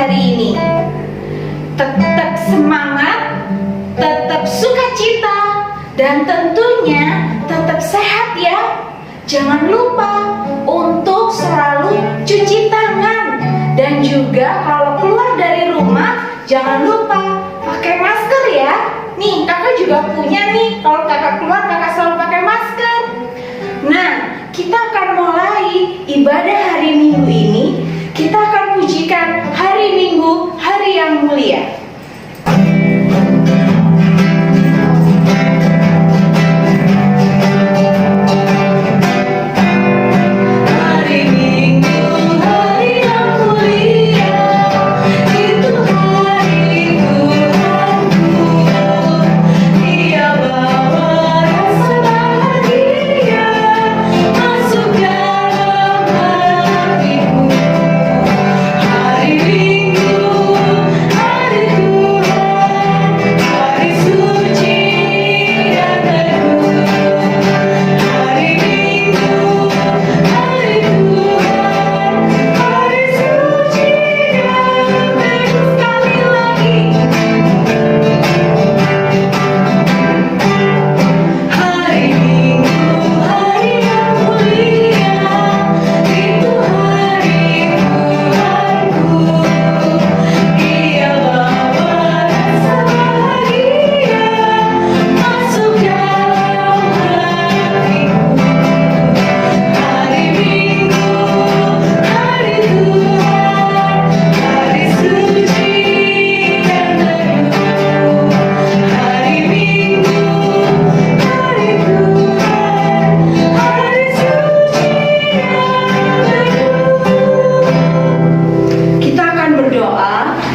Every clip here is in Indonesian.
hari ini. Tetap semangat, tetap sukacita, dan tentunya tetap sehat ya. Jangan lupa untuk selalu cuci tangan. Dan juga kalau keluar dari rumah, jangan lupa pakai masker ya. Nih, kakak juga punya nih. Kalau kakak keluar, kakak selalu pakai masker. Nah, kita akan mulai ibadah hari Minggu ini. Kita akan pujikan hari Minggu, hari yang mulia.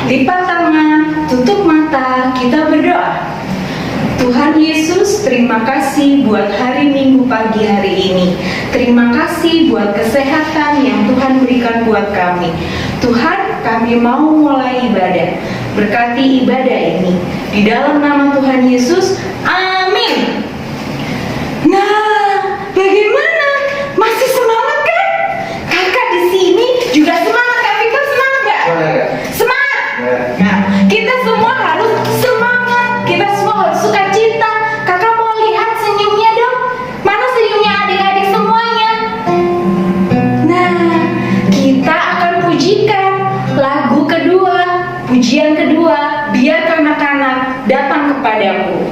Lipat tangan, tutup mata, kita berdoa. Tuhan Yesus, terima kasih buat hari Minggu pagi hari ini. Terima kasih buat kesehatan yang Tuhan berikan buat kami. Tuhan, kami mau mulai ibadah. Berkati ibadah ini. Di dalam nama Tuhan Yesus, amin. Nah, bagaimana? Masih semangat kan? Kakak di sini juga semangat. Kak Victor semangat gak? Semangat. Nah, kita semua harus semangat, kita semua harus sukacita. Kakak mau lihat senyumnya dong. Mana senyumnya adik-adik semuanya? Nah, kita akan pujikan lagu kedua, pujian kedua, biar anak-anak datang kepadaku.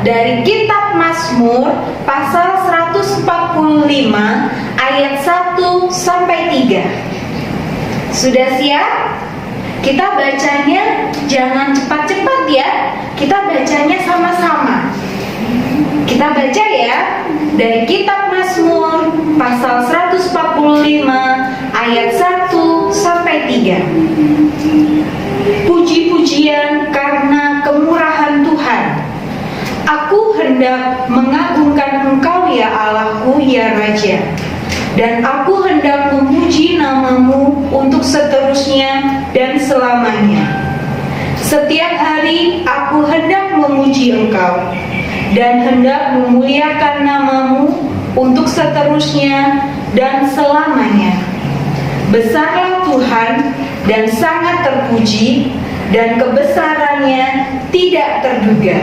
Dari kitab Mazmur pasal 145 ayat 1 sampai 3. Sudah siap? Kita bacanya jangan cepat-cepat ya. Kita bacanya sama-sama. Kita baca ya. Dari kitab Mazmur pasal 145 ayat 1 sampai 3. Puji-pujian karena kemurahan Tuhan. Aku hendak mengagungkan Engkau ya Allahku ya Raja, dan aku hendak memuji namamu untuk seterusnya dan selamanya. Setiap hari aku hendak memuji Engkau dan hendak memuliakan nama-Mu untuk seterusnya dan selamanya. Besarlah Tuhan dan sangat terpuji, dan kebesarannya tidak terduga.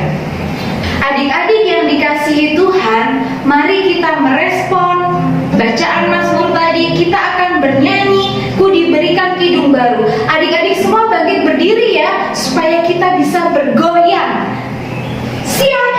Adik-adik yang dikasihi Tuhan, mari kita merespon bacaan Mazmur tadi. Kita akan bernyanyi, Ku diberikan kidung baru. Adik-adik semua bangkit berdiri ya, supaya kita bisa bergoyang. Siap?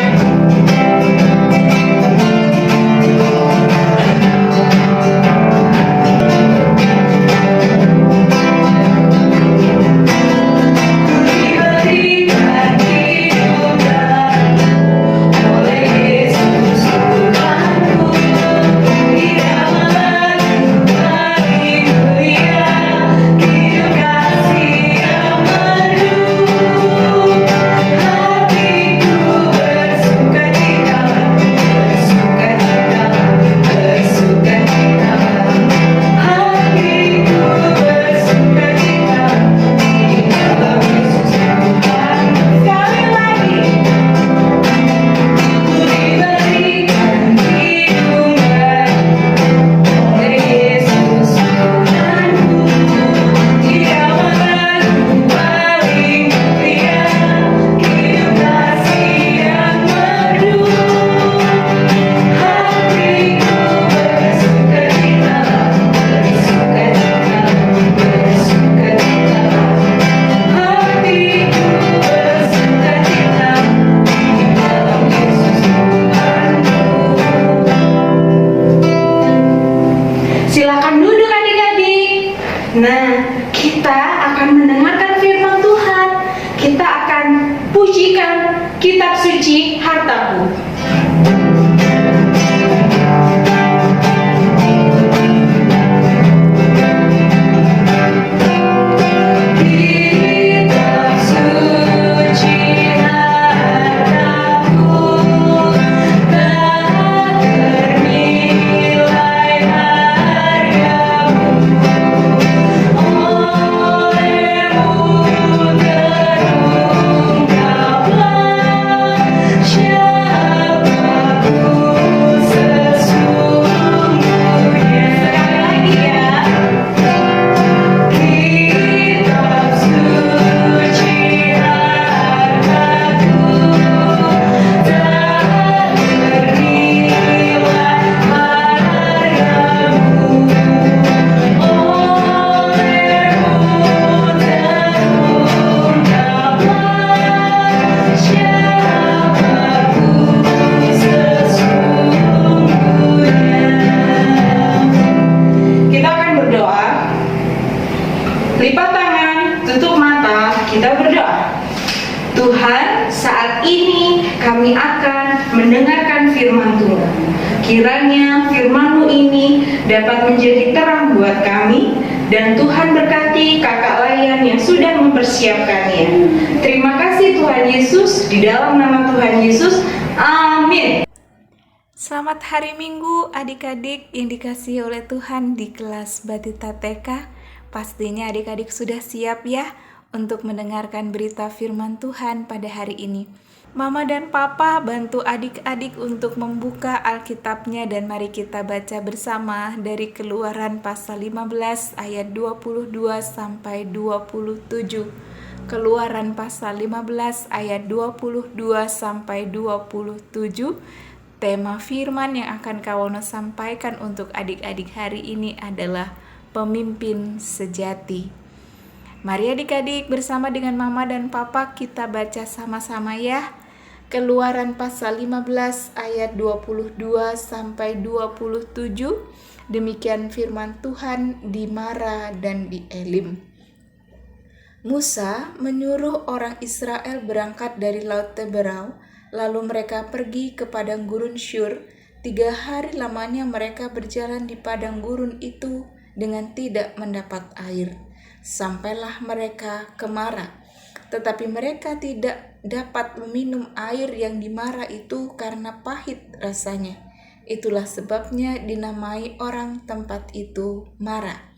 Silakan duduk adik-adik. Nah, kita akan mendengarkan firman Tuhan. Kita akan pujikan kitab suci hartaku. Lipat tangan, tutup mata, kita berdoa. Tuhan, saat ini kami akan mendengarkan firman Tuhan. Kiranya firman-Mu ini dapat menjadi terang buat kami, dan Tuhan berkati kakak Layan yang sudah mempersiapkannya. Terima kasih Tuhan Yesus, di dalam nama Tuhan Yesus, amin. Selamat hari Minggu adik-adik yang dikasihi oleh Tuhan di kelas Batita TK. Pastinya adik-adik sudah siap ya untuk mendengarkan berita firman Tuhan pada hari ini. Mama dan Papa bantu adik-adik untuk membuka Alkitabnya dan mari kita baca bersama dari Keluaran pasal 15 ayat 22 sampai 27. Keluaran pasal 15 ayat 22 sampai 27. Tema firman yang akan Kawono sampaikan untuk adik-adik hari ini adalah pemimpin sejati. Mari adik-adik bersama dengan Mama dan Papa kita baca sama-sama ya. Keluaran pasal 15 ayat 22 sampai 27. Demikian firman Tuhan di Mara dan di Elim. Musa menyuruh orang Israel berangkat dari Laut Teberau, lalu mereka pergi ke padang gurun Syur. 3 hari lamanya mereka berjalan di padang gurun itu dengan tidak mendapat air. Sampailah mereka ke Mara, tetapi mereka tidak dapat meminum air yang di Mara itu karena pahit rasanya. Itulah sebabnya dinamai orang tempat itu Mara.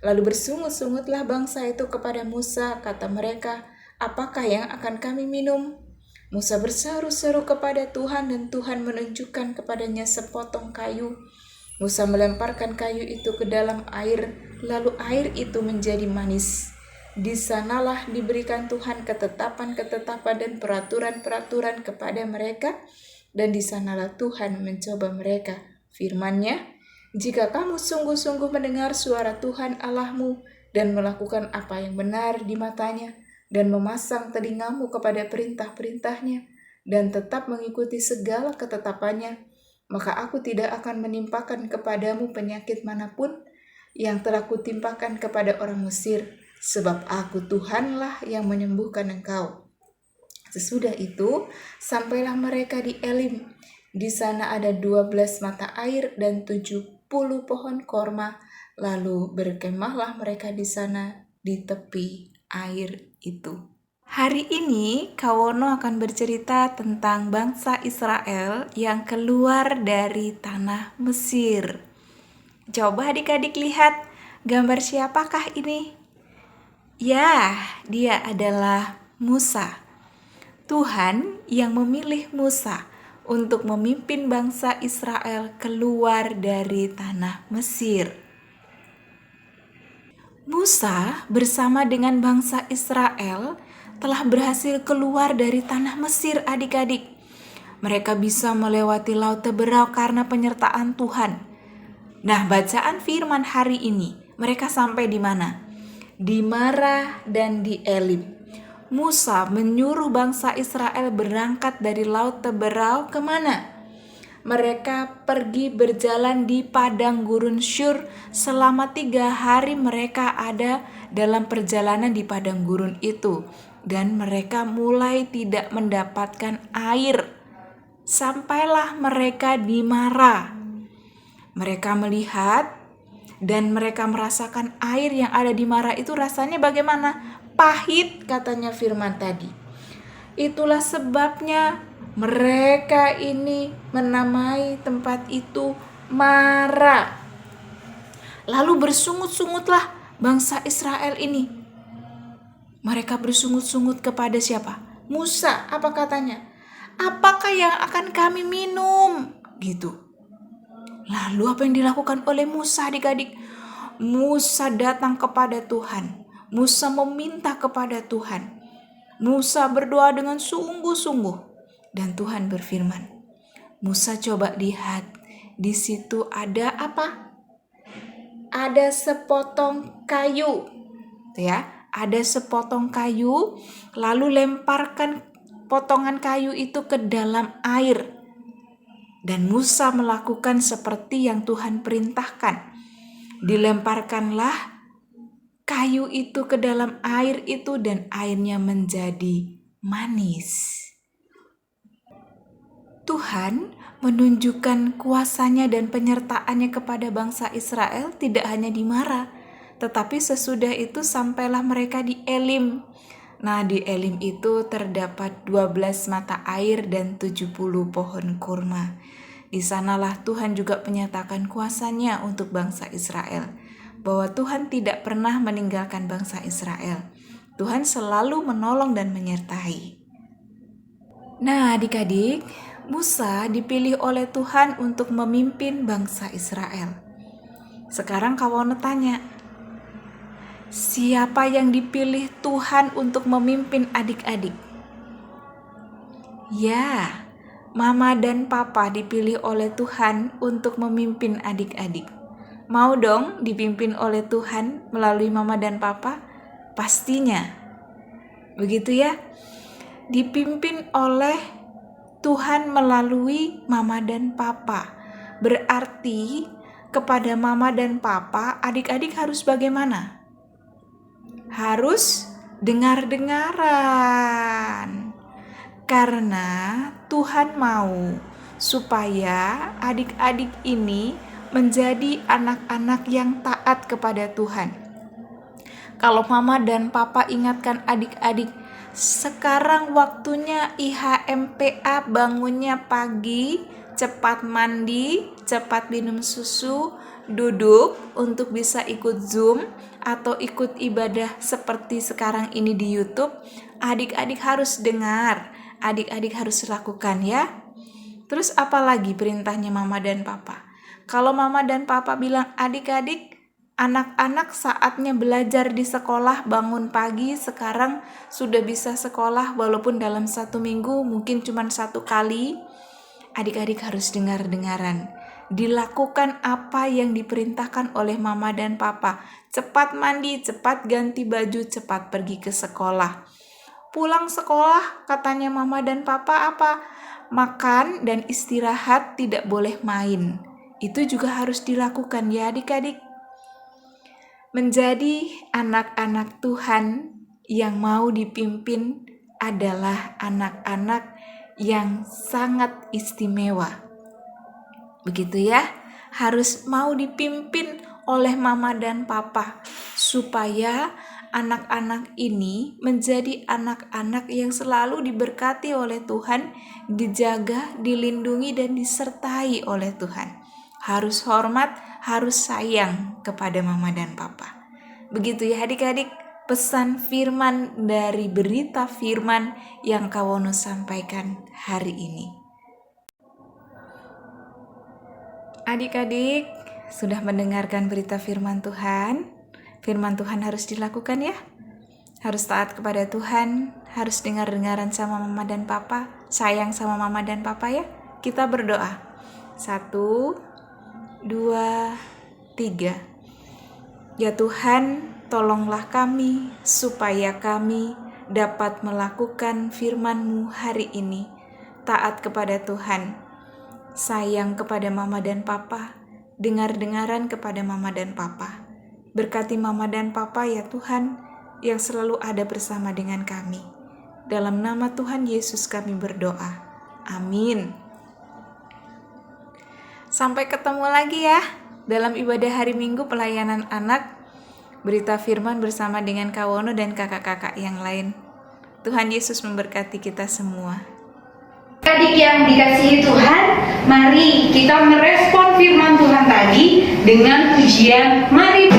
Lalu bersungut-sungutlah bangsa itu kepada Musa, kata mereka, "Apakah yang akan kami minum?" Musa berseru-seru kepada Tuhan dan Tuhan menunjukkan kepadanya sepotong kayu. Musa melemparkan kayu itu ke dalam air, lalu air itu menjadi manis. Di sanalah diberikan Tuhan ketetapan-ketetapan dan peraturan-peraturan kepada mereka, dan di sanalah Tuhan mencoba mereka. Firman-Nya, "Jika kamu sungguh-sungguh mendengar suara Tuhan Allahmu dan melakukan apa yang benar di matanya, dan memasang telingamu kepada perintah-perintahnya, dan tetap mengikuti segala ketetapannya, maka aku tidak akan menimpakan kepadamu penyakit manapun yang telah kutimpakan kepada orang Mesir, sebab aku Tuhanlah yang menyembuhkan engkau." Sesudah itu, sampailah mereka di Elim. Di sana ada 12 mata air dan 70 pohon korma. Lalu berkemahlah mereka di sana di tepi air itu. Hari ini Kawono akan bercerita tentang bangsa Israel yang keluar dari tanah Mesir. Coba adik-adik lihat gambar siapakah ini? Ya, dia adalah Musa. Tuhan yang memilih Musa untuk memimpin bangsa Israel keluar dari tanah Mesir. Musa bersama dengan bangsa Israel telah berhasil keluar dari tanah Mesir, adik-adik. Mereka bisa melewati Laut Teberau karena penyertaan Tuhan. Nah, bacaan firman hari ini, mereka sampai di mana? Di Mara dan di Elim. Musa menyuruh bangsa Israel berangkat dari Laut Teberau kemana? Mereka pergi berjalan di padang gurun Syur. Selama 3 hari mereka ada dalam perjalanan di padang gurun itu. Dan mereka mulai tidak mendapatkan air. Sampailah mereka di Mara. Mereka melihat dan mereka merasakan air yang ada di Mara itu rasanya bagaimana? Pahit, katanya firman tadi. Itulah sebabnya mereka ini menamai tempat itu Mara. Lalu bersungut-sungutlah bangsa Israel ini. Mereka bersungut-sungut kepada siapa? Musa. Apa katanya? "Apakah yang akan kami minum?" Gitu. Lalu apa yang dilakukan oleh Musa, adik-adik? Musa datang kepada Tuhan. Musa meminta kepada Tuhan. Musa berdoa dengan sungguh-sungguh. Dan Tuhan berfirman. Musa coba lihat. Di situ ada apa? Ada sepotong kayu. Ya, ada sepotong kayu. Lalu lemparkan potongan kayu itu ke dalam air. Dan Musa melakukan seperti yang Tuhan perintahkan. Dilemparkanlah kayu itu ke dalam air itu dan airnya menjadi manis. Tuhan menunjukkan kuasanya dan penyertaannya kepada bangsa Israel tidak hanya di Mara, tetapi sesudah itu sampailah mereka di Elim. Nah, di Elim itu terdapat 12 mata air dan 70 pohon kurma. Di sanalah Tuhan juga menyatakan kuasanya untuk bangsa Israel. Bahwa Tuhan tidak pernah meninggalkan bangsa Israel. Tuhan selalu menolong dan menyertai. Nah, adik-adik, Musa dipilih oleh Tuhan untuk memimpin bangsa Israel. Sekarang Kawono tanya, siapa yang dipilih Tuhan untuk memimpin adik-adik? Ya, Mama dan Papa dipilih oleh Tuhan untuk memimpin adik-adik. Mau dong dipimpin oleh Tuhan melalui Mama dan Papa? Pastinya. Begitu ya. Dipimpin oleh Tuhan melalui Mama dan Papa. Berarti kepada Mama dan Papa adik-adik harus bagaimana? Harus dengar-dengaran. Karena Tuhan mau supaya adik-adik ini menjadi anak-anak yang taat kepada Tuhan. Kalau Mama dan Papa ingatkan adik-adik, sekarang waktunya IHMPA, bangunnya pagi, cepat mandi, cepat minum susu, duduk untuk bisa ikut Zoom atau ikut ibadah seperti sekarang ini di YouTube, adik-adik harus dengar, adik-adik harus lakukan ya. Terus apalagi perintahnya mama dan papa? Kalau mama dan papa bilang adik-adik, anak-anak saatnya belajar di sekolah, bangun pagi, sekarang sudah bisa sekolah walaupun dalam 1 minggu mungkin cuma 1 kali. Adik-adik harus dengar-dengaran. Dilakukan apa yang diperintahkan oleh mama dan papa. Cepat mandi, cepat ganti baju, cepat pergi ke sekolah. Pulang sekolah katanya mama dan papa apa? Makan dan istirahat, tidak boleh main. Itu juga harus dilakukan ya adik-adik. Menjadi anak-anak Tuhan yang mau dipimpin adalah anak-anak yang sangat istimewa. Begitu ya, harus mau dipimpin oleh mama dan papa supaya anak-anak ini menjadi anak-anak yang selalu diberkati oleh Tuhan, dijaga, dilindungi dan disertai oleh Tuhan. Harus hormat, harus sayang kepada mama dan papa. Begitu ya adik-adik, pesan firman dari berita firman yang Kawono sampaikan hari ini. Adik-adik sudah mendengarkan berita firman Tuhan. Firman Tuhan harus dilakukan ya. Harus taat kepada Tuhan, harus dengar-dengaran sama mama dan papa, sayang sama mama dan papa ya. Kita berdoa. 1, 2, 3. Ya Tuhan, tolonglah kami supaya kami dapat melakukan firman-Mu hari ini. Taat kepada Tuhan, sayang kepada mama dan papa, dengar-dengaran kepada mama dan papa. Berkati mama dan papa ya Tuhan, yang selalu ada bersama dengan kami. Dalam nama Tuhan Yesus kami berdoa. Amin. Sampai ketemu lagi ya dalam ibadah hari Minggu pelayanan anak, berita firman bersama dengan Kawono dan kakak-kakak yang lain. Tuhan Yesus memberkati kita semua. Adik yang dikasihi Tuhan, mari kita merespon firman Tuhan tadi dengan pujian mari.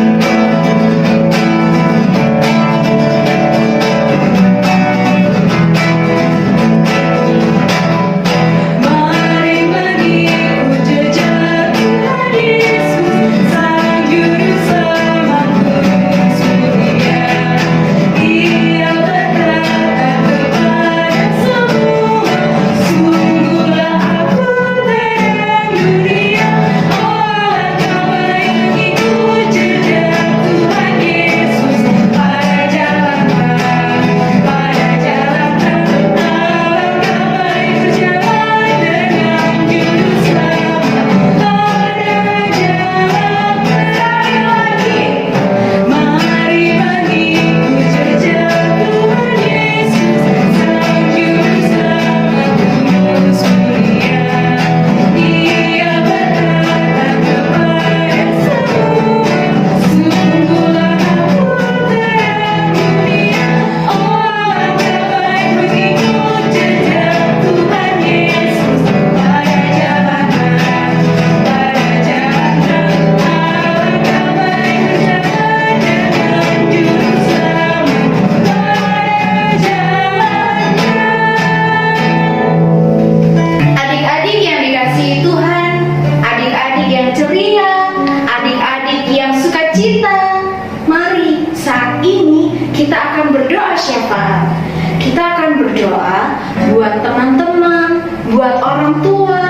buat orang tua,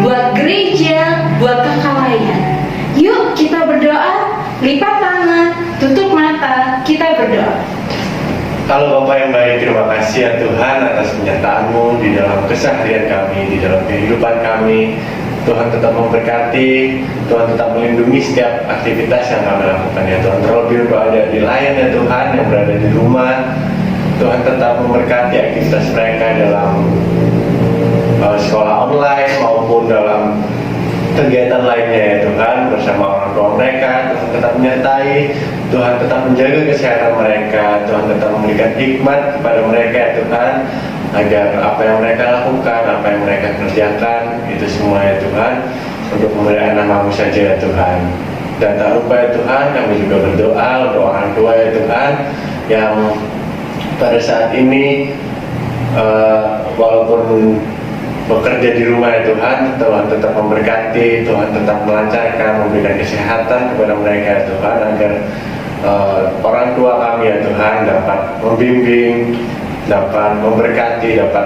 buat gereja, buat kakak lainnya. Yuk kita berdoa, lipat tangan, tutup mata, kita berdoa. Halo Bapak yang baik, terima kasih ya Tuhan atas penyertaan-Mu di dalam keseharian kami, di dalam kehidupan kami. Tuhan tetap memberkati, Tuhan tetap melindungi setiap aktivitas yang kami lakukan ya Tuhan. Terlebih berada di layan ya Tuhan yang berada di rumah, Tuhan tetap memberkati aktivitas mereka dalam sekolah online maupun dalam kegiatan lainnya ya Tuhan, bersama orang tua mereka. Tuhan tetap menyertai, Tuhan tetap menjaga kesehatan mereka, Tuhan tetap memberikan hikmat kepada mereka ya Tuhan, agar apa yang mereka lakukan, apa yang mereka kerjakan, itu semua ya Tuhan, untuk kemuliaan nama-Mu saja ya Tuhan. Dan tak lupa ya Tuhan, kami juga berdoa untuk orang tua ya Tuhan, yang pada saat ini walaupun bekerja di rumah ya Tuhan, Tuhan tetap memberkati, Tuhan tetap melancarkan, memberikan kesehatan kepada mereka ya Tuhan, agar orang tua kami ya Tuhan dapat membimbing, dapat memberkati, dapat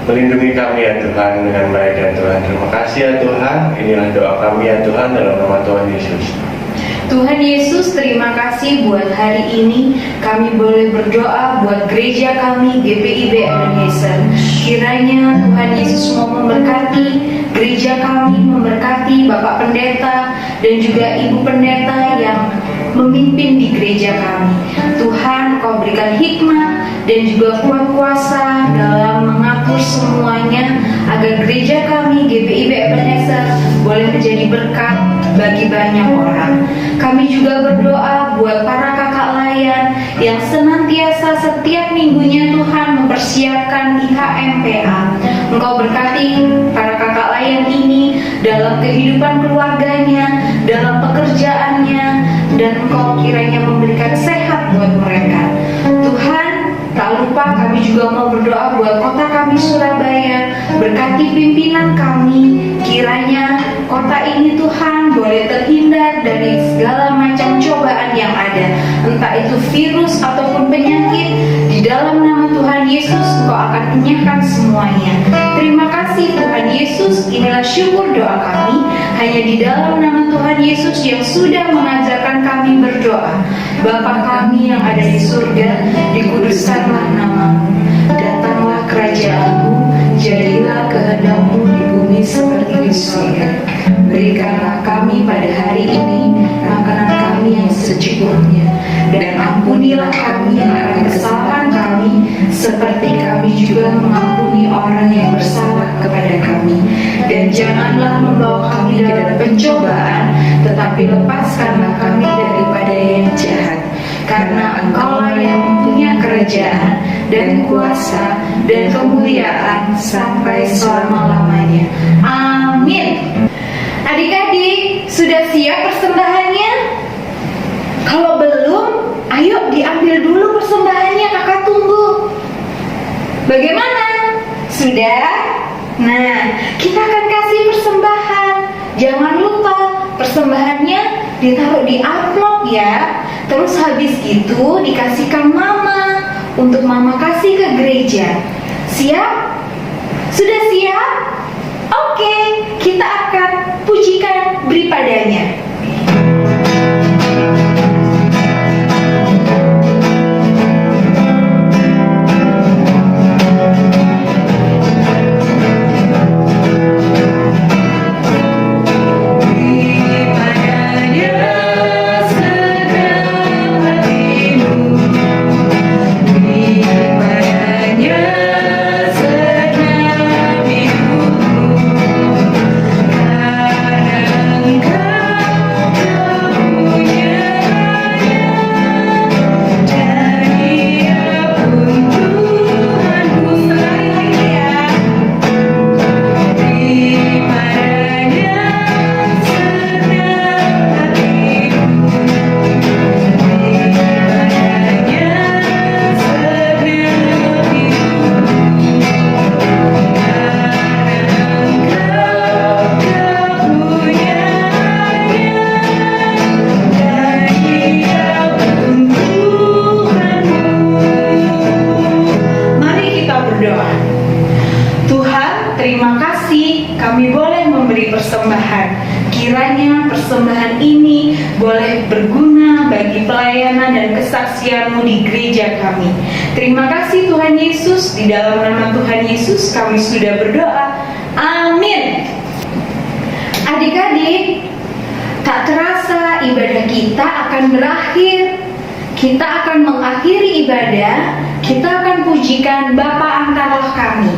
melindungi kami ya Tuhan dengan baik ya Tuhan. Terima kasih ya Tuhan, inilah doa kami ya Tuhan dalam nama Tuhan Yesus. Tuhan Yesus, terima kasih buat hari ini kami boleh berdoa buat gereja kami GPIB Ebenezer. Kiranya Tuhan Yesus mau memberkati gereja kami, memberkati Bapak Pendeta dan juga Ibu Pendeta yang memimpin di gereja kami. Tuhan, Kau berikan hikmat dan juga kuat kuasa dalam mengatur semuanya, agar gereja kami GPIB Ebenezer boleh menjadi berkat bagi banyak orang. Kami juga berdoa buat para kakak layan yang senantiasa setiap minggunya Tuhan mempersiapkan IHMPA. Engkau berkati para kakak layan ini dalam kehidupan keluarganya, dalam pekerjaannya, dan Engkau kiranya memberikan sehat buat mereka. Tuhan, tak lupa kami juga mau berdoa buat kota kami Surabaya. Berkati pimpinan kami, kiranya kota ini Tuhan boleh terhindar dari segala macam cobaan yang ada, entah itu virus ataupun penyakit. Di dalam nama Tuhan Yesus Engkau akan enyahkan semuanya. Terima kasih Tuhan Yesus, inilah syukur doa kami hanya di dalam nama Tuhan Yesus yang sudah mengajarkan kami berdoa. Bapa kami yang ada di surga, dikuduskanlah namamu, datanglah kerajaanmu, jadilah kehendak-Mu di bumi seperti di surga. Berikanlah kami pada hari ini makanan kami yang secukupnya, dan ampunilah kami akan kesalahan kami, seperti kami juga mengampuni orang yang bersalah kepada kami. Dan janganlah membawa kami dalam pencobaan, tetapi lepaskanlah kami daripada yang jahat. Karena Engkaulah yang mempunyai kerajaan dan kuasa dan kemuliaan sampai selama-lamanya. Amin. Adik-adik, sudah siap persembahannya? Kalau belum, ayo diambil dulu persembahannya, kakak tunggu. Bagaimana? Sudah? Nah, kita akan kasih persembahan. Jangan lupa persembahannya ditaruh di amplop ya. Terus habis itu dikasihkan mama, untuk mama kasih ke gereja. Siap? Sudah siap? Oke, kita akan pujikan beri padanya. Kiranya persembahan ini boleh berguna bagi pelayanan dan kesaksian-Mu di gereja kami. Terima kasih Tuhan Yesus, di dalam nama Tuhan Yesus kami sudah berdoa. Amin. Adik-adik, tak terasa ibadah kita akan berakhir. Kita akan mengakhiri ibadah, kita akan pujikan Bapa angkatlah kami.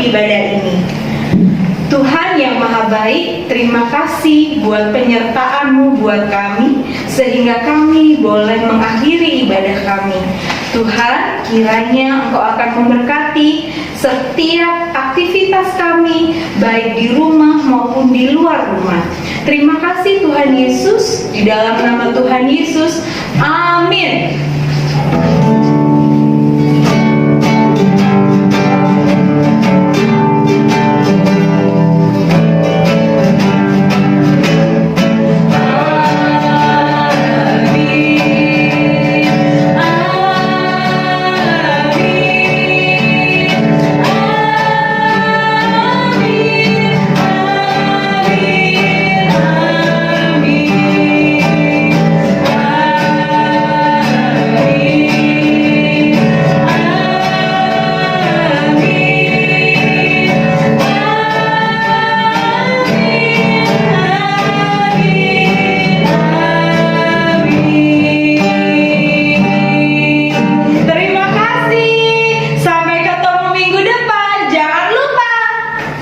ibadah ini. Tuhan yang Maha Baik, terima kasih buat penyertaan-Mu buat kami, sehingga kami boleh mengakhiri ibadah kami. Tuhan, kiranya Engkau akan memberkati setiap aktivitas kami, baik di rumah maupun di luar rumah. Terima kasih Tuhan Yesus, di dalam nama Tuhan Yesus, amin.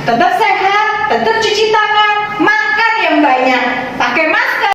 Tetap sehat, tetap cuci tangan.